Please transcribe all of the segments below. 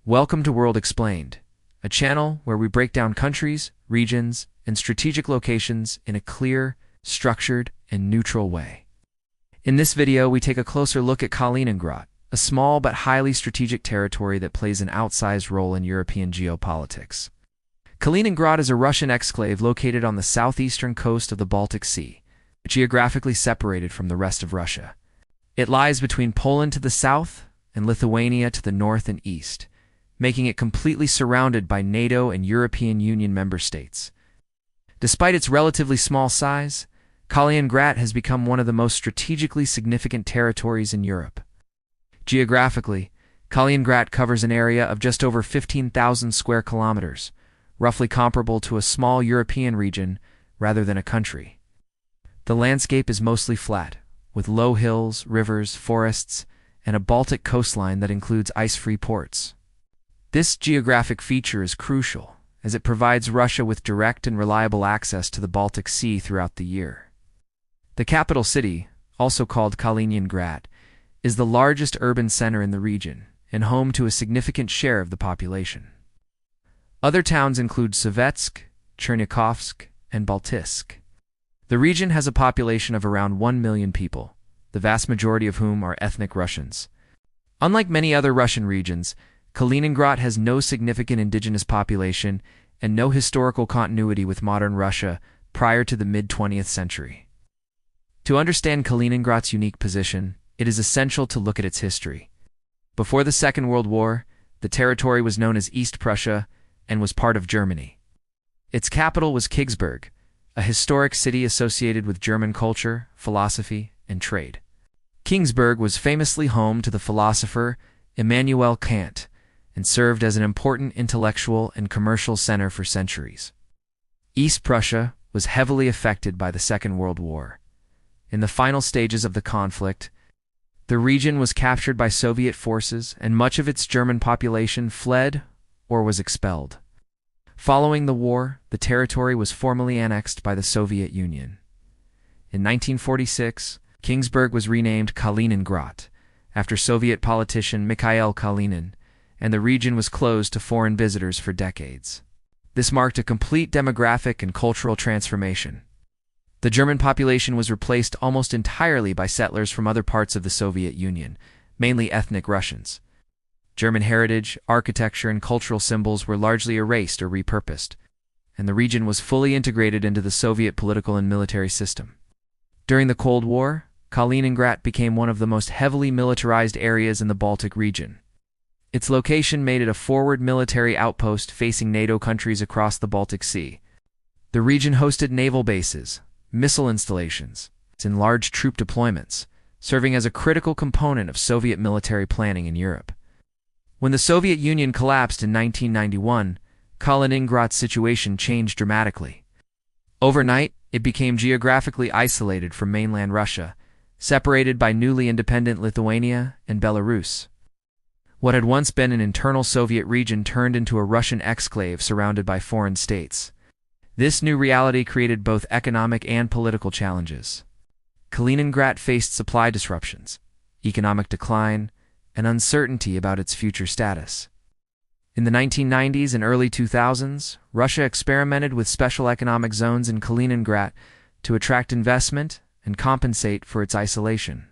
Welcome to World Explained, a channel where we break down countries, regions, and strategic locations in a clear, structured, and neutral way. In this video, we take a closer look at Kaliningrad, a small but highly strategic territory that plays an outsized role in European geopolitics. Kaliningrad is a Russian exclave located on the southeastern coast of the Baltic Sea, geographically separated from the rest of Russia. It lies between Poland to the south and Lithuania to the north and east, making it completely surrounded by NATO and European Union member states. Despite its relatively small size, Kaliningrad has become one of the most strategically significant territories in Europe. Geographically, Kaliningrad covers an area of just over 15,000 square kilometers, roughly comparable to a small European region rather than a country. The landscape is mostly flat, with low hills, rivers, forests, and a Baltic coastline that includes ice-free ports. This geographic feature is crucial, as it provides Russia with direct and reliable access to the Baltic Sea throughout the year. The capital city, also called Kaliningrad, is the largest urban center in the region and home to a significant share of the population. Other towns include Sovetsk, Chernikovsk, and Baltisk. The region has a population of around 1 million people, the vast majority of whom are ethnic Russians. Unlike many other Russian regions, Kaliningrad has no significant indigenous population and no historical continuity with modern Russia prior to the mid-20th century. To understand Kaliningrad's unique position, it is essential to look at its history. Before the Second World War, the territory was known as East Prussia and was part of Germany. Its capital was Königsberg, a historic city associated with German culture, philosophy, and trade. Königsberg was famously home to the philosopher Immanuel Kant, and served as an important intellectual and commercial center for centuries. East Prussia was heavily affected by the Second World War. In the final stages of the conflict, the region was captured by Soviet forces and much of its German population fled or was expelled. Following the war, the territory was formally annexed by the Soviet Union. In 1946, Königsberg was renamed Kaliningrad, after Soviet politician Mikhail Kalinin, and the region was closed to foreign visitors for decades. This marked a complete demographic and cultural transformation. The German population was replaced almost entirely by settlers from other parts of the Soviet Union, mainly ethnic Russians. German heritage, architecture, and cultural symbols were largely erased or repurposed, and the region was fully integrated into the Soviet political and military system. During the Cold War, Kaliningrad became one of the most heavily militarized areas in the Baltic region. Its location made it a forward military outpost facing NATO countries across the Baltic Sea. The region hosted naval bases, missile installations, and large troop deployments, serving as a critical component of Soviet military planning in Europe. When the Soviet Union collapsed in 1991, Kaliningrad's situation changed dramatically. Overnight, it became geographically isolated from mainland Russia, separated by newly independent Lithuania and Belarus. What had once been an internal Soviet region turned into a Russian exclave surrounded by foreign states. This new reality created both economic and political challenges. Kaliningrad faced supply disruptions, economic decline, and uncertainty about its future status. In the 1990s and early 2000s, Russia experimented with special economic zones in Kaliningrad to attract investment and compensate for its isolation.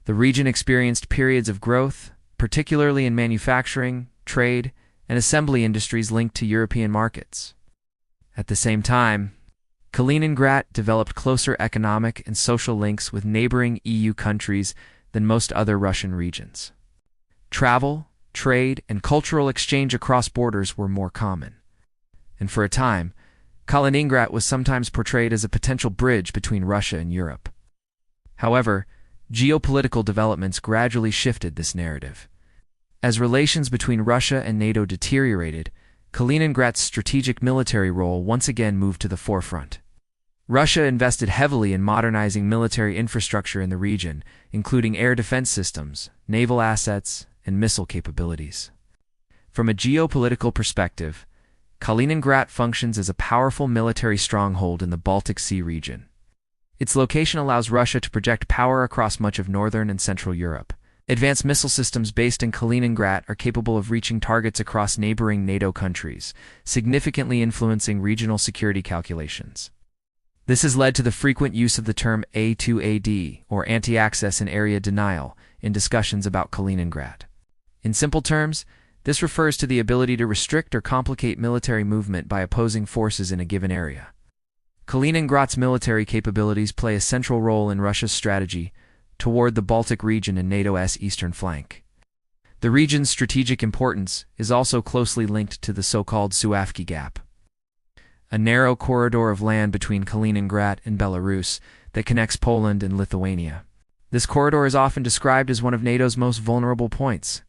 The region experienced periods of growth, particularly in manufacturing, trade, and assembly industries linked to European markets. At the same time, Kaliningrad developed closer economic and social links with neighboring EU countries than most other Russian regions. Travel, trade, and cultural exchange across borders were more common. And for a time, Kaliningrad was sometimes portrayed as a potential bridge between Russia and Europe. However, geopolitical developments gradually shifted this narrative. As relations between Russia and NATO deteriorated, Kaliningrad's strategic military role once again moved to the forefront. Russia invested heavily in modernizing military infrastructure in the region, including air defense systems, naval assets, and missile capabilities. From a geopolitical perspective, Kaliningrad functions as a powerful military stronghold in the Baltic Sea region. Its location allows Russia to project power across much of northern and central Europe, Advanced missile systems based in Kaliningrad are capable of reaching targets across neighboring NATO countries, significantly influencing regional security calculations. This has led to the frequent use of the term A2AD, or anti-access and area denial, in discussions about Kaliningrad. In simple terms, this refers to the ability to restrict or complicate military movement by opposing forces in a given area. Kaliningrad's military capabilities play a central role in Russia's strategy toward the Baltic region and NATO's eastern flank. The region's strategic importance is also closely linked to the so-called Suwalki Gap, a narrow corridor of land between Kaliningrad and Belarus that connects Poland and Lithuania. This corridor is often described as one of NATO's most vulnerable points,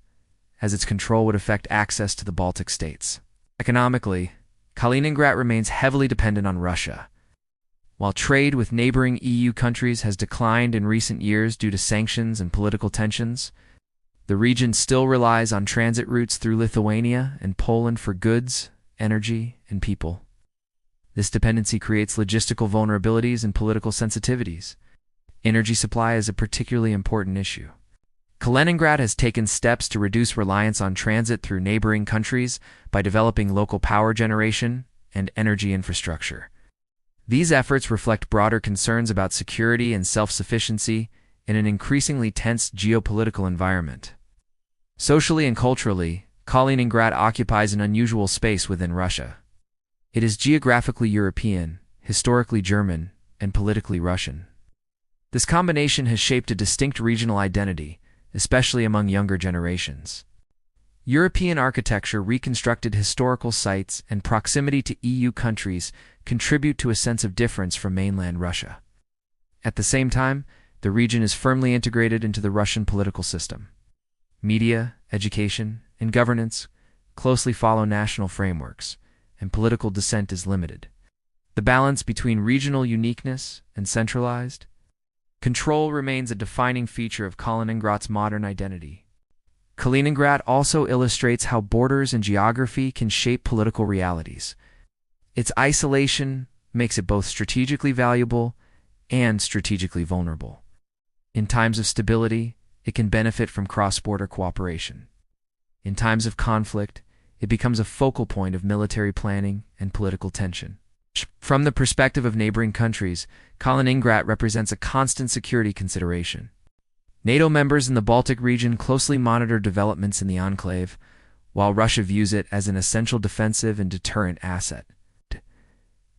as its control would affect access to the Baltic states. Economically, Kaliningrad remains heavily dependent on Russia. While trade with neighboring EU countries has declined in recent years due to sanctions and political tensions, the region still relies on transit routes through Lithuania and Poland for goods, energy, and people. This dependency creates logistical vulnerabilities and political sensitivities. Energy supply is a particularly important issue. Kaliningrad has taken steps to reduce reliance on transit through neighboring countries by developing local power generation and energy infrastructure. These efforts reflect broader concerns about security and self-sufficiency in an increasingly tense geopolitical environment. Socially and culturally, Kaliningrad occupies an unusual space within Russia. It is geographically European, historically German, and politically Russian. This combination has shaped a distinct regional identity, especially among younger generations. European architecture, reconstructed historical sites, and proximity to EU countries contribute to a sense of difference from mainland Russia. At the same time, the region is firmly integrated into the Russian political system. Media, education, and governance closely follow national frameworks, and political dissent is limited. The balance between regional uniqueness and centralized control remains a defining feature of Kaliningrad's modern identity. Kaliningrad also illustrates how borders and geography can shape political realities. Its isolation makes it both strategically valuable and strategically vulnerable. In times of stability, it can benefit from cross-border cooperation. In times of conflict, it becomes a focal point of military planning and political tension. From the perspective of neighboring countries, Kaliningrad represents a constant security consideration. NATO members in the Baltic region closely monitor developments in the enclave, while Russia views it as an essential defensive and deterrent asset.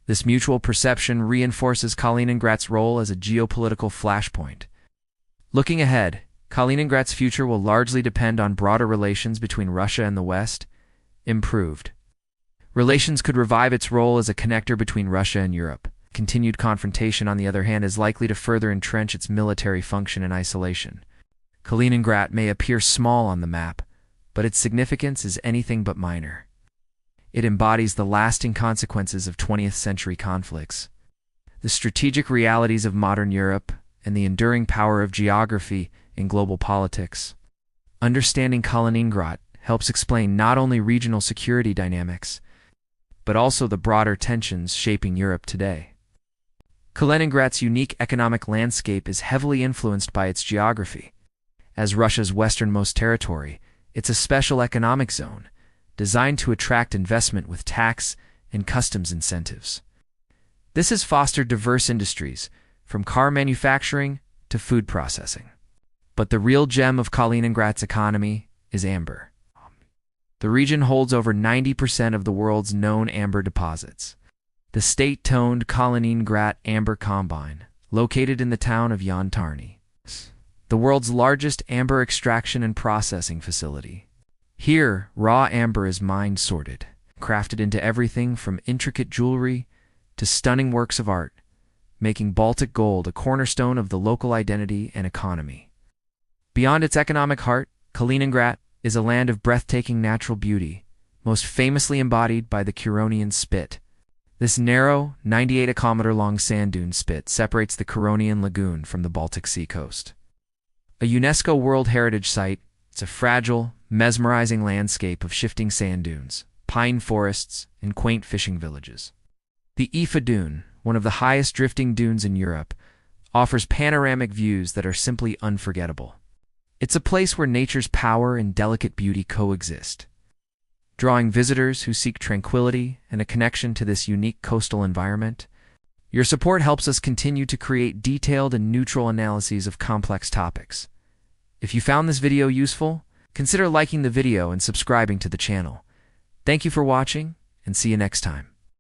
This mutual perception reinforces Kaliningrad's role as a geopolitical flashpoint. Looking ahead, Kaliningrad's future will largely depend on broader relations between Russia and the West. Improved relations could revive its role as a connector between Russia and Europe. Continued confrontation, on the other hand, is likely to further entrench its military function in isolation. Kaliningrad may appear small on the map, but its significance is anything but minor. It embodies the lasting consequences of 20th century conflicts, the strategic realities of modern Europe, and the enduring power of geography in global politics. Understanding Kaliningrad helps explain not only regional security dynamics, but also the broader tensions shaping Europe today. Kaliningrad's unique economic landscape is heavily influenced by its geography. As Russia's westernmost territory, it's a special economic zone, designed to attract investment with tax and customs incentives. This has fostered diverse industries, from car manufacturing to food processing. But the real gem of Kaliningrad's economy is amber. The region holds over 90% of the world's known amber deposits. The state-owned Kaliningrad Amber Combine, located in the town of Yantarny, the world's largest amber extraction and processing facility. Here, raw amber is mined, sorted, crafted into everything from intricate jewelry to stunning works of art, making Baltic gold a cornerstone of the local identity and economy. Beyond its economic heart, Kaliningrad is a land of breathtaking natural beauty, most famously embodied by the Curonian Spit. This narrow, 98-kilometer-long sand dune spit separates the Curonian Lagoon from the Baltic Sea coast. A UNESCO World Heritage Site, it's a fragile, mesmerizing landscape of shifting sand dunes, pine forests, and quaint fishing villages. The Ifa Dune, one of the highest drifting dunes in Europe, offers panoramic views that are simply unforgettable. It's a place where nature's power and delicate beauty coexist, drawing visitors who seek tranquility and a connection to this unique coastal environment. Your support helps us continue to create detailed and neutral analyses of complex topics. If you found this video useful, consider liking the video and subscribing to the channel. Thank you for watching, and see you next time.